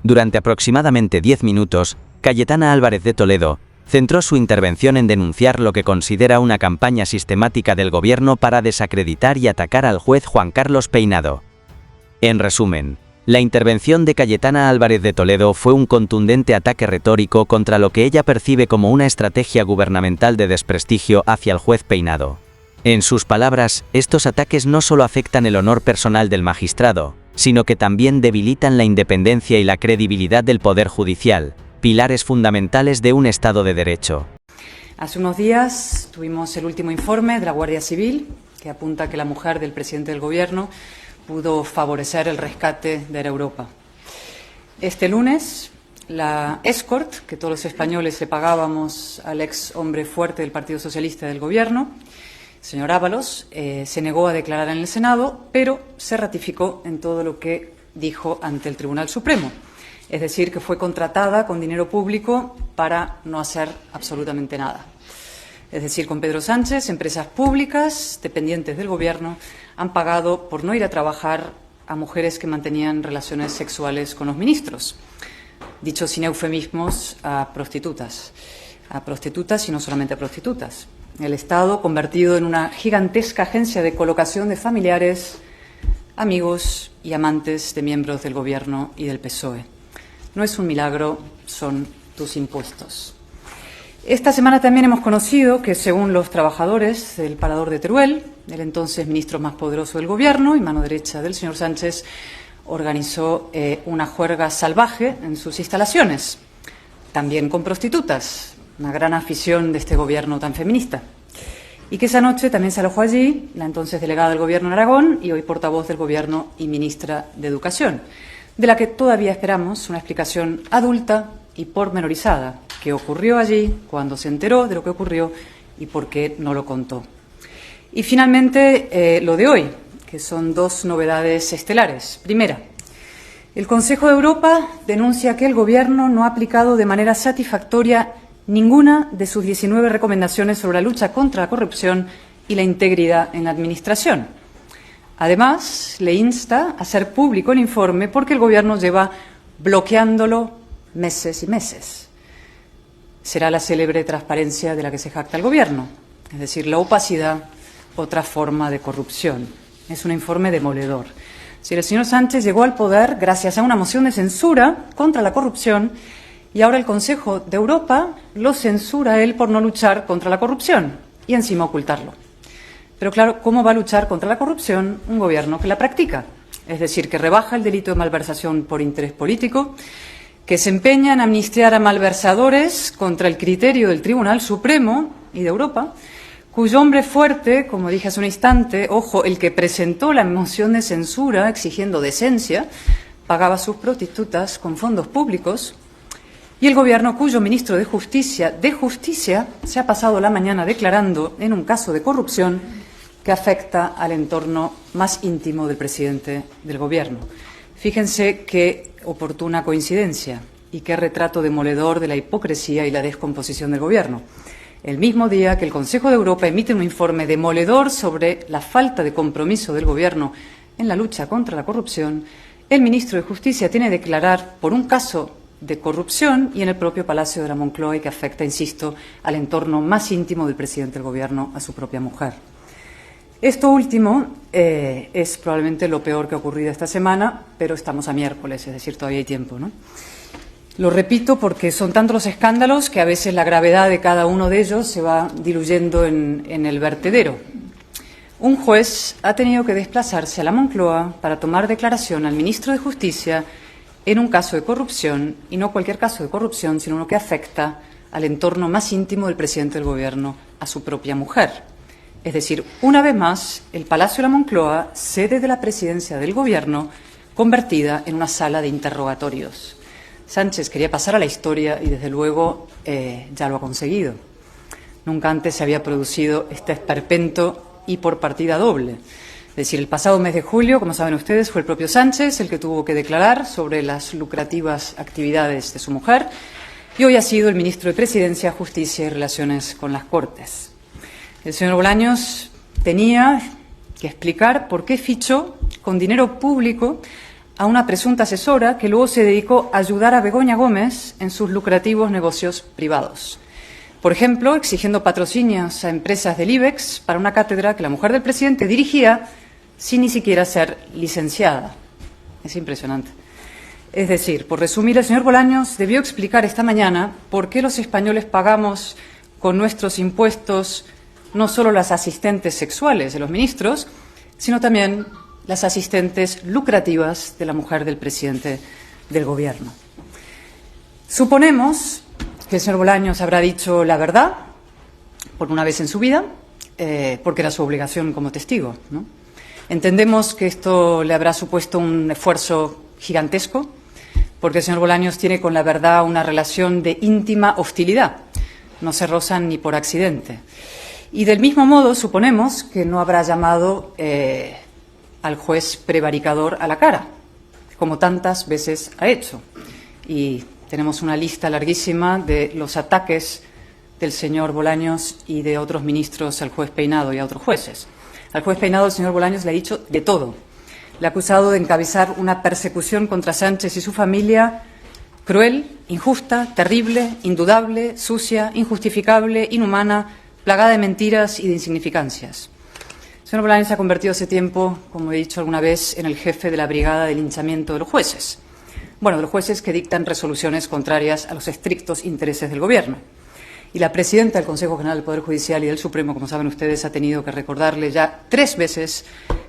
Durante aproximadamente 10 minutos, Cayetana Álvarez de Toledo centró su intervención en denunciar lo que considera una campaña sistemática del gobierno para desacreditar y atacar al juez Juan Carlos Peinado. En resumen, la intervención de Cayetana Álvarez de Toledo fue un contundente ataque retórico contra lo que ella percibe como una estrategia gubernamental de desprestigio hacia el juez Peinado. En sus palabras, estos ataques no solo afectan el honor personal del magistrado, sino que también debilitan la independencia y la credibilidad del Poder Judicial, pilares fundamentales de un Estado de Derecho. Hace unos días tuvimos el último informe de la Guardia Civil, que apunta que la mujer del presidente del Gobierno pudo favorecer el rescate de Air Europa. Este lunes, la escort, que todos los españoles le pagábamos al ex hombre fuerte del Partido Socialista del Gobierno, señor Ábalos, se negó a declarar en el Senado, pero se ratificó en todo lo que dijo ante el Tribunal Supremo. Es decir, que fue contratada con dinero público para no hacer absolutamente nada. Es decir, con Pedro Sánchez, empresas públicas, dependientes del Gobierno, han pagado por no ir a trabajar a mujeres que mantenían relaciones sexuales con los ministros. Dicho sin eufemismos, a prostitutas y no solamente a prostitutas. El Estado convertido en una gigantesca agencia de colocación de familiares, amigos y amantes de miembros del Gobierno y del PSOE. No es un milagro, son tus impuestos. Esta semana también hemos conocido que, según los trabajadores del Parador de Teruel, el entonces ministro más poderoso del Gobierno y mano derecha del señor Sánchez, organizó una juerga salvaje en sus instalaciones, también con prostitutas, una gran afición de este Gobierno tan feminista. Y que esa noche también se alojó allí la entonces delegada del Gobierno en Aragón y hoy portavoz del Gobierno y ministra de Educación, de la que todavía esperamos una explicación adulta y pormenorizada, qué ocurrió allí, cuándo se enteró de lo que ocurrió y por qué no lo contó. Y finalmente, lo de hoy, que son dos novedades estelares. Primera, el Consejo de Europa denuncia que el Gobierno no ha aplicado de manera satisfactoria ninguna de sus 19 recomendaciones sobre la lucha contra la corrupción y la integridad en la Administración. Además, le insta a hacer público el informe porque el Gobierno lleva bloqueándolo meses y meses. Será la célebre transparencia de la que se jacta el Gobierno, es decir, la opacidad, otra forma de corrupción. Es un informe demoledor. Si el señor Sánchez llegó al poder gracias a una moción de censura contra la corrupción y ahora el Consejo de Europa lo censura a él por no luchar contra la corrupción y encima ocultarlo. Pero claro, ¿cómo va a luchar contra la corrupción un Gobierno que la practica? Es decir, que rebaja el delito de malversación por interés político, que se empeña en amnistiar a malversadores contra el criterio del Tribunal Supremo y de Europa, cuyo hombre fuerte, como dije hace un instante, ojo, el que presentó la moción de censura exigiendo decencia, pagaba sus prostitutas con fondos públicos, y el Gobierno cuyo ministro de Justicia se ha pasado la mañana declarando en un caso de corrupción que afecta al entorno más íntimo del presidente del Gobierno. Fíjense qué oportuna coincidencia y qué retrato demoledor de la hipocresía y la descomposición del Gobierno. El mismo día que el Consejo de Europa emite un informe demoledor sobre la falta de compromiso del Gobierno en la lucha contra la corrupción, el ministro de Justicia tiene que declarar por un caso de corrupción y en el propio Palacio de la Moncloa y que afecta, insisto, al entorno más íntimo del presidente del Gobierno, a su propia mujer. Esto último es probablemente lo peor que ha ocurrido esta semana, pero estamos a miércoles, es decir, todavía hay tiempo, ¿no? Lo repito porque son tantos los escándalos que a veces la gravedad de cada uno de ellos se va diluyendo en el vertedero. Un juez ha tenido que desplazarse a la Moncloa para tomar declaración al ministro de Justicia en un caso de corrupción, y no cualquier caso de corrupción, sino uno que afecta al entorno más íntimo del presidente del Gobierno, a su propia mujer. Es decir, una vez más, el Palacio de la Moncloa, sede de la presidencia del Gobierno, convertida en una sala de interrogatorios. Sánchez quería pasar a la historia y, desde luego, ya lo ha conseguido. Nunca antes se había producido este esperpento y por partida doble. Es decir, el pasado mes de julio, como saben ustedes, fue el propio Sánchez el que tuvo que declarar sobre las lucrativas actividades de su mujer y hoy ha sido el ministro de Presidencia, Justicia y Relaciones con las Cortes. El señor Bolaños tenía que explicar por qué fichó con dinero público a una presunta asesora que luego se dedicó a ayudar a Begoña Gómez en sus lucrativos negocios privados. Por ejemplo, exigiendo patrocinios a empresas del IBEX para una cátedra que la mujer del presidente dirigía sin ni siquiera ser licenciada. Es impresionante. Es decir, por resumir, el señor Bolaños debió explicar esta mañana por qué los españoles pagamos con nuestros impuestos no solo las asistentes sexuales de los ministros, sino también las asistentes lucrativas de la mujer del presidente del Gobierno. Suponemos que el señor Bolaños habrá dicho la verdad por una vez en su vida, porque era su obligación como testigo, ¿no? Entendemos que esto le habrá supuesto un esfuerzo gigantesco, porque el señor Bolaños tiene con la verdad una relación de íntima hostilidad. No se rozan ni por accidente. Y del mismo modo suponemos que no habrá llamado al juez prevaricador a la cara, como tantas veces ha hecho. Y tenemos una lista larguísima de los ataques del señor Bolaños y de otros ministros al juez Peinado y a otros jueces. Al juez Peinado el señor Bolaños le ha dicho de todo. Le ha acusado de encabezar una persecución contra Sánchez y su familia cruel, injusta, terrible, indudable, sucia, injustificable, inhumana, plagada de mentiras y de insignificancias. El señor Bolaños se ha convertido hace tiempo, como he dicho alguna vez, en el jefe de la brigada de linchamiento de los jueces. Bueno, de los jueces que dictan resoluciones contrarias a los estrictos intereses del Gobierno. Y la presidenta del Consejo General del Poder Judicial y del Supremo, como saben ustedes, ha tenido que recordarle ya 3 veces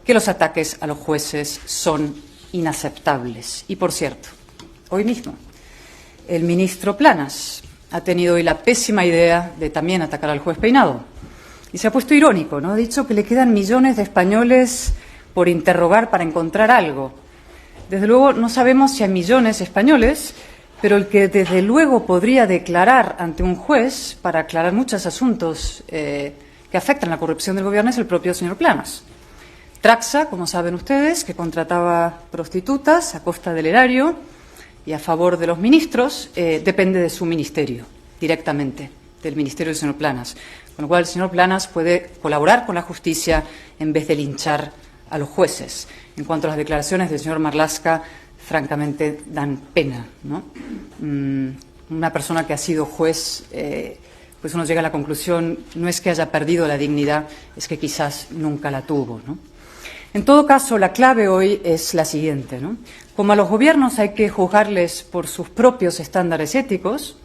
que los ataques a los jueces son inaceptables. Y, por cierto, hoy mismo, el ministro Planas ha tenido hoy la pésima idea de también atacar al juez Peinado. Y se ha puesto irónico, ¿no? Ha dicho que le quedan millones de españoles por interrogar para encontrar algo. Desde luego, no sabemos si hay millones de españoles, pero el que desde luego podría declarar ante un juez para aclarar muchos asuntos que afectan la corrupción del Gobierno es el propio señor Planas. Traxa, como saben ustedes, que contrataba prostitutas a costa del erario y a favor de los ministros, depende de su ministerio, directamente, del ministerio del señor Planas. Con lo cual, el señor Planas puede colaborar con la justicia en vez de linchar a los jueces. En cuanto a las declaraciones del señor Marlaska, francamente dan pena, ¿no? Una persona que ha sido juez, pues uno llega a la conclusión, no es que haya perdido la dignidad, es que quizás nunca la tuvo, ¿no? En todo caso, la clave hoy es la siguiente, ¿no? Como a los gobiernos hay que juzgarles por sus propios estándares éticos,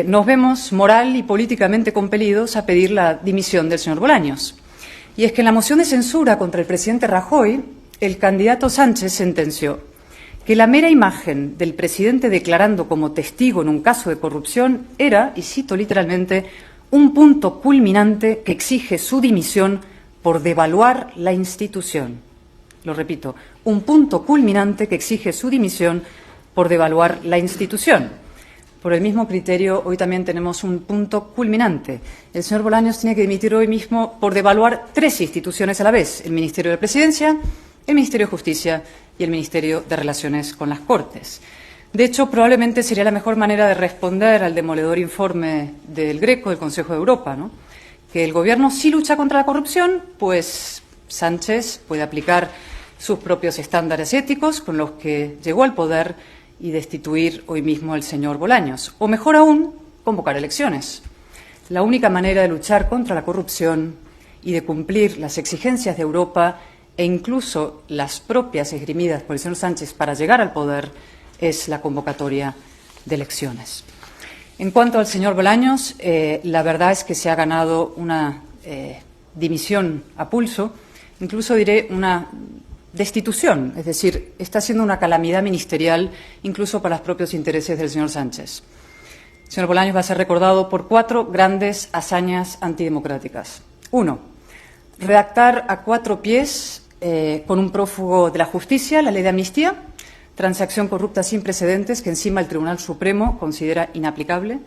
nos vemos moral y políticamente compelidos a pedir la dimisión del señor Bolaños. Y es que en la moción de censura contra el presidente Rajoy, el candidato Sánchez sentenció que la mera imagen del presidente declarando como testigo en un caso de corrupción era, y cito literalmente, un punto culminante que exige su dimisión por devaluar la institución. Lo repito, un punto culminante que exige su dimisión por devaluar la institución. Por el mismo criterio, hoy también tenemos un punto culminante. El señor Bolaños tiene que dimitir hoy mismo por devaluar 3 instituciones a la vez: el Ministerio de Presidencia, el Ministerio de Justicia y el Ministerio de Relaciones con las Cortes. De hecho, probablemente sería la mejor manera de responder al demoledor informe del Greco, del Consejo de Europa, ¿no? Que el Gobierno sí lucha contra la corrupción, pues Sánchez puede aplicar sus propios estándares éticos con los que llegó al poder y destituir hoy mismo al señor Bolaños. O mejor aún, convocar elecciones. La única manera de luchar contra la corrupción y de cumplir las exigencias de Europa e incluso las propias esgrimidas por el señor Sánchez para llegar al poder es la convocatoria de elecciones. En cuanto al señor Bolaños, la verdad es que se ha ganado una dimisión a pulso, incluso diré una destitución, es decir, está siendo una calamidad ministerial incluso para los propios intereses del señor Sánchez. El señor Bolaños va a ser recordado por 4 grandes hazañas antidemocráticas. 1. Redactar a 4 pies con un prófugo de la justicia la ley de amnistía, transacción corrupta sin precedentes que encima el Tribunal Supremo considera inaplicable.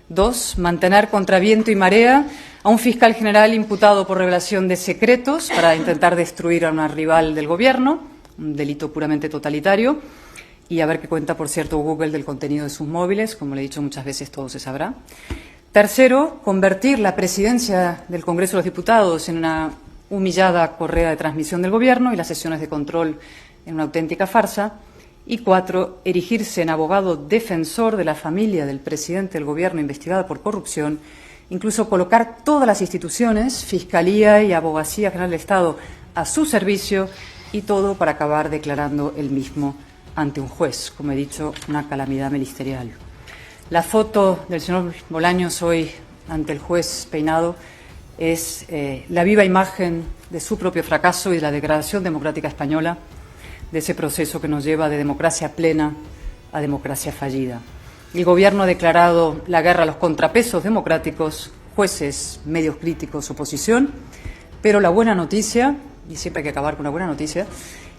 2. Mantener contra viento y marea a un fiscal general imputado por revelación de secretos para intentar destruir a una rival del Gobierno, un delito puramente totalitario, y a ver qué cuenta, por cierto, Google del contenido de sus móviles, como le he dicho muchas veces, todo se sabrá. 3. Convertir la presidencia del Congreso de los Diputados en una humillada correa de transmisión del Gobierno y las sesiones de control en una auténtica farsa. Y 4, erigirse en abogado defensor de la familia del presidente del Gobierno investigada por corrupción, incluso colocar todas las instituciones, Fiscalía y Abogacía General del Estado, a su servicio, y todo para acabar declarando el mismo ante un juez, como he dicho, una calamidad ministerial. La foto del señor Bolaños hoy ante el juez peinado es la viva imagen de su propio fracaso y de la degradación democrática española, de ese proceso que nos lleva de democracia plena a democracia fallida. El Gobierno ha declarado la guerra a los contrapesos democráticos, jueces, medios críticos, oposición, pero la buena noticia, y siempre hay que acabar con una buena noticia,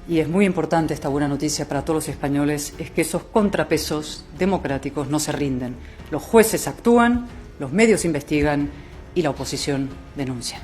y es muy importante esta buena noticia para todos los españoles, es que esos contrapesos democráticos no se rinden. Los jueces actúan, los medios investigan y la oposición denuncia.